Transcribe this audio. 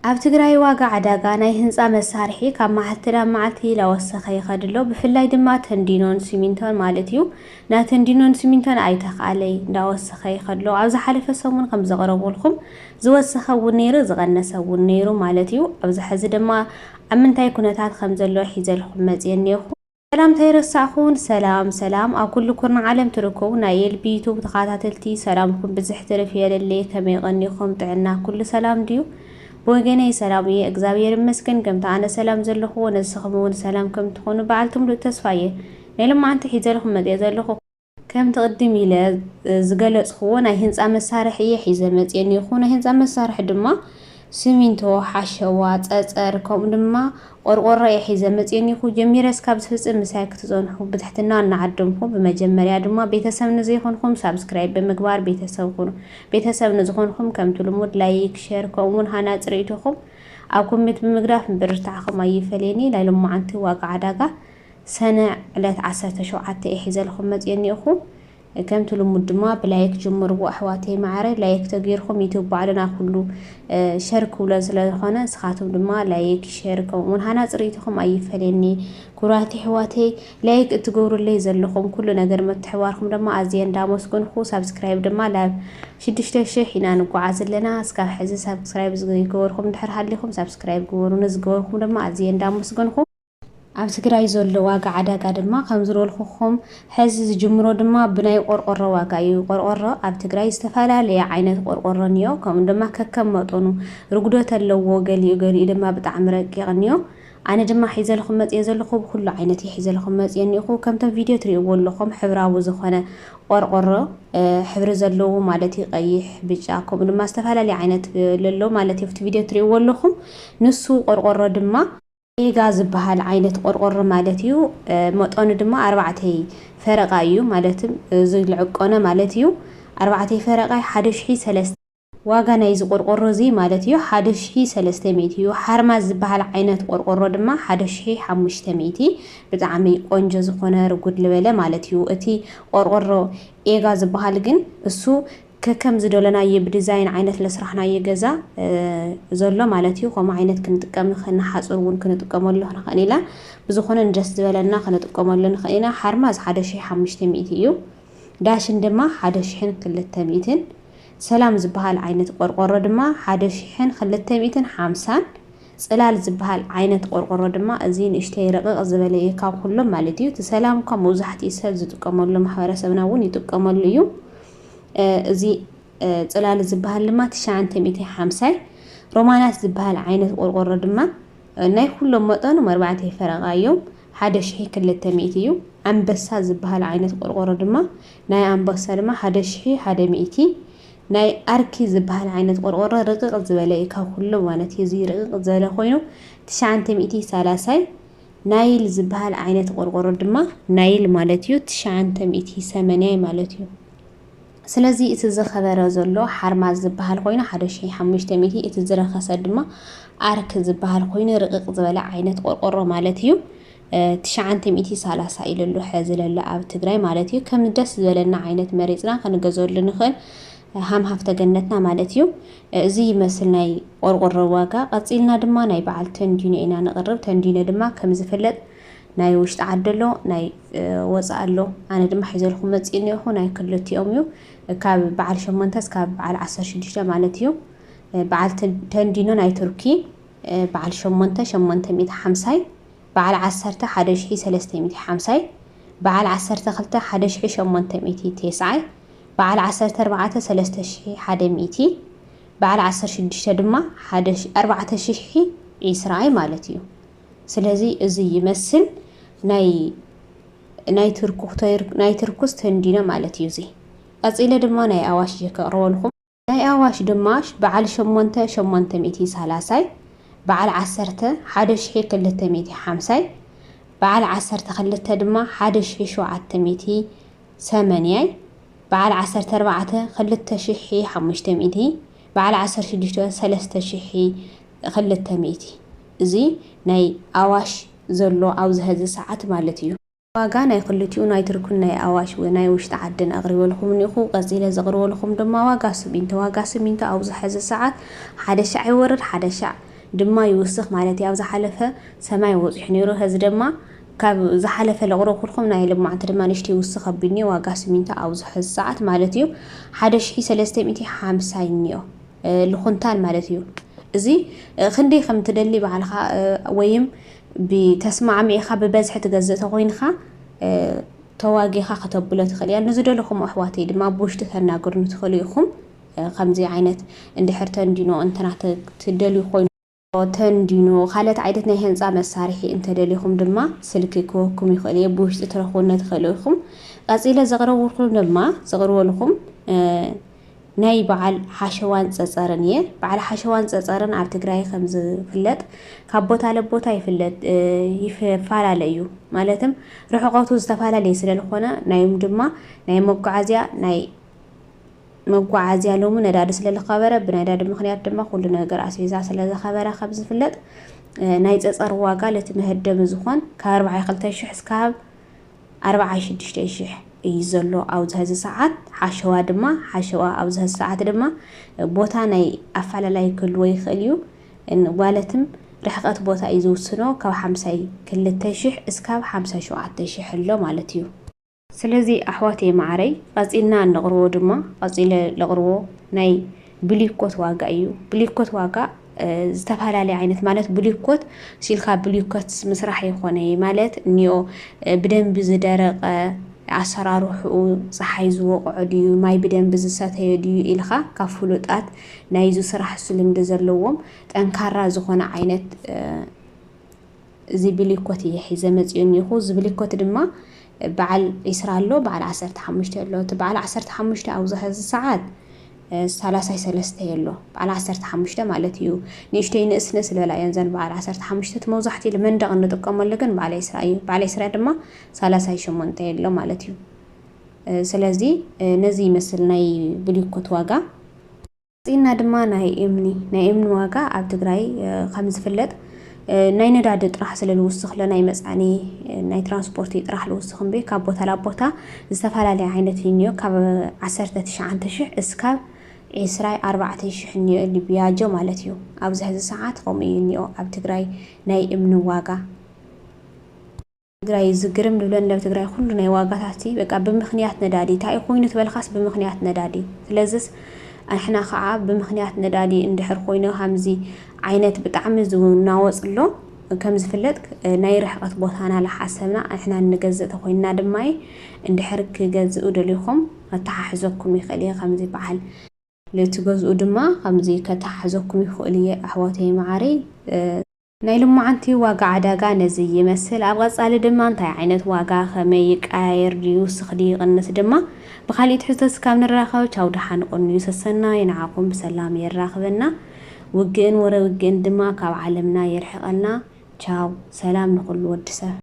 ኣብ ትግራይ ዋጋ ዓዳጋ ናይ ህንፃ መሳርሒ ካብ ማዓልቲ ናብ ማዓልቲ ላወሰኸ ይኸድ ኣሎ። ብፍላይ ድማ ተንዲኖን ሲሚንቶን ማለት እዩ። ና ተንዲኖን ሲሚንቶን ኣይተኻለይ እንዳወሰኸ ይኸድ ኣሎ። ኣብ ዝሓለፈ ሰሙን ከም ዘቕረበልኩም ዝወሰኸ እውን ነይሩ ዝቐነሰ እውን ነይሩ ማለት እዩ። ኣብዚ ሕዚ ድማ ኣብ ምንታይ ኩነታት ከም ዘሎ ሒዘልኩም መፅየ እኒአኹ። ሰላም ተይረሳኹን ሰላም ኣብ ኩሉ ኩርና ዓለም ትርከቡ ናይ ኤልቢ ዩቱብ ተኸታተልቲ ሰላምኩም ብዝሕ ትርፍ የለለየ ከመይ ቀኒኹም ጥዕና ኩሉ ሰላም ድዩ? بوجني سلامي إجزاير مسكن كم تعنا سلام زلخو ونسخمون سلام كم تكونوا بعلتم له تسفية لما أنت حيزلخو مدي زلخو كم تقدمي له زجلس خونا هنز أم السارحية حزمت يعني خونا هنز أم السارح دما سمينتو حشوات أركم دما قرقرة حزمت يعني خو جميرس كابس فز مساك تزونحو بتحتنا نعدمكم بمجمريا دما بيتسم نزيخونكم سبسكرايب بمقبار بيتسم نزيخونكم كم تلمود لايك شير كومون هنا تريتوكم أكون مت بمقراف برتاعكم أي فليني لا لما أنت واقع داقة سنة لا تعسرت شو حتى حزلكم يعني أخو كم تلمود دما بلايك جمر وأحواتي معري لايك تغييركم يوتيوب بعدنا كله شاركوا لزلخنا سخاتم دما لايك شاركوا من هنا صريتكم أي فلني كراتي حواتي لايك تقولوا لي زلخم كل نجر متحواركم دما أزين داموسكن خو سبسكرايب دما لا شدشتشي حنا نقعز لنا اسكا حز سبسكرايب زغيكوركم دحر حليكم سبسكرايب قولوا نزغوركم دما أزين داموسكن خو ኣብ ትግራይ ዘሎ ዋጋ ዓዳጋ ድማ ከም ዝረልኹም ሕዚ ዝጅምሮ ድማ ብናይ ቆርቆሮ ዋጋ እዩ። ቆርቆሮ ኣብ ትግራይ ዝተፈላለየ ዓይነት ቆርቆሮ እንዮ ከምኡ ድማ ከከም መጠኑ ርጉዶት ኣለዎ ገሊኡ ድማ ብጣዕሚ ረቂቕ እንዮ። ኣነ ድማ ሒዘልኩም መፅየ ዘለኹ ብኩሉ ዓይነት ሒዘልኩም መፅየ እኒኹ ከምቶም ቪድዮ ትሪእዎ ኣለኹም ሕብራዊ ዝኾነ ቆርቆሮ ሕብሪ ዘለዎ ማለት እዩ ቀይሕ ብጫ ከምኡ ድማ ዝተፈላለየ ዓይነት ለሎ ማለት እዩ። እቲ ቪድዮ ትሪእዎ ኣለኹም ንሱ ቆርቆሮ ድማ ኤጋ ዝበሃል ዓይነት ቆርቆሮ ማለት እዩ። መጠኑ ድማ 4 ፈረቃ እዩ ማለትም ዝልዕቆነ ማለት እዩ። 4 ፈረቃ 1300 ዋጋ ናይ ቆርቆሮ እዚ ማለት እዩ 1300 እዩ። ሓርማዝ ዝበሃል ዓይነት ቆርቆሮ ድማ 1500 ብጣዕሚ ቆንጆ ዝኾነ ርጉድ ልበለ ማለት እዩ። እቲ ቆርቆሮ ኤጋ ዝበሃል ግን እሱ كم زدولنا يبديزاين عينة لسرحنا يجزا زلوا مالتيو قام عينة كنت كم خنا حصرون كنت كمل له خنيلا بزخنا نجس ولنا كنت كمل له خنينا حرمز حدا شيء 500 داش دما حدا شيء كل 200 سلام زبهال عينة قرقرة دما حدا شيء خل 250 صلال زبهال عينة قرقرة دما أزين اشتي رقق زبالي كاب كلهم مالتيو تسلام كم وزحتي سبز تكمل له محورسبنا ون يتكمل له زي صلال زبهال لما 950 رومانات زبهال عينة قرقرة دما ناي كلهم مطن 4 فرقايوم حدا شيء كل 200 أنبسا زبهال عينة قرقرة دما ناي أنبسا دما حدا شيء حدا 200 ناي أركي زبهال عينة قرقرة رقق زبالي كا كلهم وانت يزي رقق زبالي خوينو 930 نايل زبهال عينة قرقرة دما نايل مالتيو 980 مالتيو سلازي اتزخبر زلو حرماز زبهال خوينو 1500 اتزرخص دما أرك زبهال خوينو رقق زبالي عينة قرقرة مالتيو 930 إلى اللو حازل اللي أب تقرأي مالتيو كم دس زبالنا عينة مريضنا خنقزول لنخل هم هفته جنتنا مالتيو زي مثلنا قرقرة واقع قصيلنا دما ناي بعل تنديني إنا نقرب تنديني دما كم زفلت ناي وش تعدلو ناي وصعلو أنا دما حيزلكم متسيني هو ناي كلتي أميو كاب بعل شمنتس كاب بعل 10 مالتيو بعل تندينو ناي تركي بعل شمنته 150 بعل 10 حداشي 350 بعل 10 خلته حداشي 809 بعل 10 3000 حدا 200 بعل 10 دما حداش 4000 إسرائي مالتيو سلازي ازي يمثل ناي تركوس تندينا مالتيو زي أصيله دما ناي أواش يكرولكم ناي أواش دماش بعل 830 بعل 10 حداش كل 250 بعل 10 خلته دما حداش 700 بعل 10 خلته 500 بعل 10 3 خلته 100 زي ناي أواش زلو أو هذا ساعات مالتيو واقع ناي خلتيو ناي تركون ناي أواش وناي وش تعدن أغريو لكم نيخو قصيلة زغرو لكم دما واقع سبينتا أو هذا ساعات حدا شع يورد حدا شع ድማ ይውስኽ ማለት ያው ዝሓለፈ ሰማይ ወፂሕ ነይሩ ህዝ ድማ ካብ ዝሓለፈ ለቕሮ ኩልኩም ናይ ልምዓት ድማ ንሽቲ ይውስኽ ኣቢልኒ ዋጋ ሲሚንቶ ኣብ ዝሕዝ ሰዓት ማለት እዩ 1350 ኒዮ ልኹንታል ማለት እዩ እዚ ክንደይ ከም ትደሊ ባዕልኻ ወይም ብተስማዕሚዕኻ ብበዝሒ ትገዝእ ተኮይንኻ ተዋጊኻ ከተብሎ ትኽእል እያ ንዝደለኹም ኣሕዋተይ ድማ ብውሽጢ ተናገሩን ትኽእሉ ኢኹም ከምዚ ዓይነት እንድሕር ተንዲኖ እንትና ትደልዩ ኮይኑ ተንዲኖ ካልኦት ዓይነት ናይ ህንፃ መሳርሒ እንተደሊኹም ድማ ስልኪ ክወኩም ይኽእል እየ ብውሽጢ ትረኽቡና ትኽእሉ ኢኹም ቀፂለ ዘቕረብኩልኩም ድማ ዘቕርበልኩም ናይ በዓል ሓሸዋን ፀፀርን እየ በዓል ሓሸዋን ፀፀርን ኣብ ትግራይ ከም ዝፍለጥ ካብ ቦታ ለቦታ ይፈላለ እዩ ማለትም ርሕቐቱ ዝተፈላለዩ ስለዝኾነ ናዮም ድማ ናይ መጓዓዝያ ሎሙ ነዳዲ ስለዝኸበረ ብነዳዲ ምክንያት ድማ ኩሉ ነገር ኣስቤዛ ስለዝኸበረ ካብ ዝፍለጥ ናይ ፀፀር ዋጋ ለቲ መህደም ዝኾን ካብ 42,000 እስካብ 46,000 እዩ ዘሎ ኣብ ዝሕዚ ሰዓት ሓሸዋ ኣብ ዝሕዚ ሰዓት ድማ ቦታ ናይ ኣፈላላይ ክህልዎ ይኽእል እዩ ማለትም ርሕቐት ቦታ እዩ ዝውስኖ ካብ 52,000 እስካብ 57,000 ኣሎ ማለት እዩ ስለዚ ኣሕዋተይ ማዕረይ ቀፂልና እንቕርቦ ድማ ቀፂለ ለቕርቦ ናይ ብሊኮት ዋጋ እዩ ብሊኮት ዋጋ ዝተፈላለዩ ዓይነት ማለት ብሊኮት ሲልካ ብሊኮት ምስራሕ ይኾነ ማለት እኒኦ ብደንቢ ዝደረቀ ኣሰራርሑኡ ፀሓይ ዝወቕዖ ድዩ ማይ ብደንቢ ዝሰተየ ድዩ ኢልካ ካብ ፍሉጣት ናይ ዙ ስራሕ ልምዲ ዘለዎም ጠንካራ ዝኾነ ዓይነት እዚ ብሊኮት እየ ሒዘ መፅኡ እኒኹ እዚ ብሊኮት ድማ በዓል 20 ኣሎ በዓል 15 ኣሎ እቲ በዓል 15 ኣብ ዝሕዚ ሰዓት 33 የሎ በዓል 15 ማለት እዩ ንእሽተይ ንእስነስ ዝበላ እየን ዘን በዓል 15 መብዛሕትኡ ለመንደቕ እንጥቀመሉ ግን በዓል 20 እዩ በዓል 20 ድማ 38 የሎ ማለት እዩ ስለዚ ነዚ ይመስል ናይ ብሊኮት ዋጋ ፂና ድማ ናይ እምኒ ዋጋ ኣብ ትግራይ ከም ዝፍለጥ ናይ ነዳዲ ጥራሕ ስለልውስኽ ለናይ መፃኒ ናይ ትራንስፖርት ጥራሕ ልውስኽ እምበ ካብ ቦታ ናብ ቦታ ዝተፈላለዩ ዓይነት ኒዮ ካብ 19,000 እስካብ 24,000 ኒዮ ሊብያጆ ማለት እዩ ኣብ ዝሕዚ ሰዓት ከምኡ እዩ ኒዮ ኣብ ትግራይ ናይ እምኒ ዋጋ ትግራይ ዝግርም ልብለን ለብ ትግራይ ኩሉ ናይ ዋጋታት በቃ ብምኽንያት ነዳዲ እንታይ ኮይኑ ትበልኻስ ብምኽንያት ነዳዲ ስለዚስ ኣሕና ከዓ ብምኽንያት ነዳዲ እንድሕር ኮይኑ ከምዚ ዓይነት ብጣዕሚ ዝናወፅሎ ከም ዝፍለጥ ናይ ርሕቐት ቦታና ለሓሰብና ኣሕና ንገዝእ ተኮይንና ድማ እንድሕር ክገዝኡ ደሊኹም ከተሓሕዘኩም ይኽእል እየ ከምዚ በዓል ለትገዝኡ ድማ ከምዚ ከተሓሕዘኩም ይኽእል እየ ኣሕዋተይ ማዕረይ ናይ ልሙዓንቲ ዋጋ ዕዳጋ ነዚ ይመስል ኣብ ቀፃሊ ድማ እንታይ ዓይነት ዋጋ ከመይ ይቃየር ድዩ ስኽዲ ይቕንስ ድማ ብካሊእ ትሕዝቶት ካብ ንራኸብ ቻው ደሓን ቆንዩ ሰሰናይ ንዓኹም ብሰላም የራኽበና ውግእን ወረ ውግእን ድማ ካብ ዓለምና የርሕቐልና ቻው ሰላም ንኹሉ ወዲ ሰብ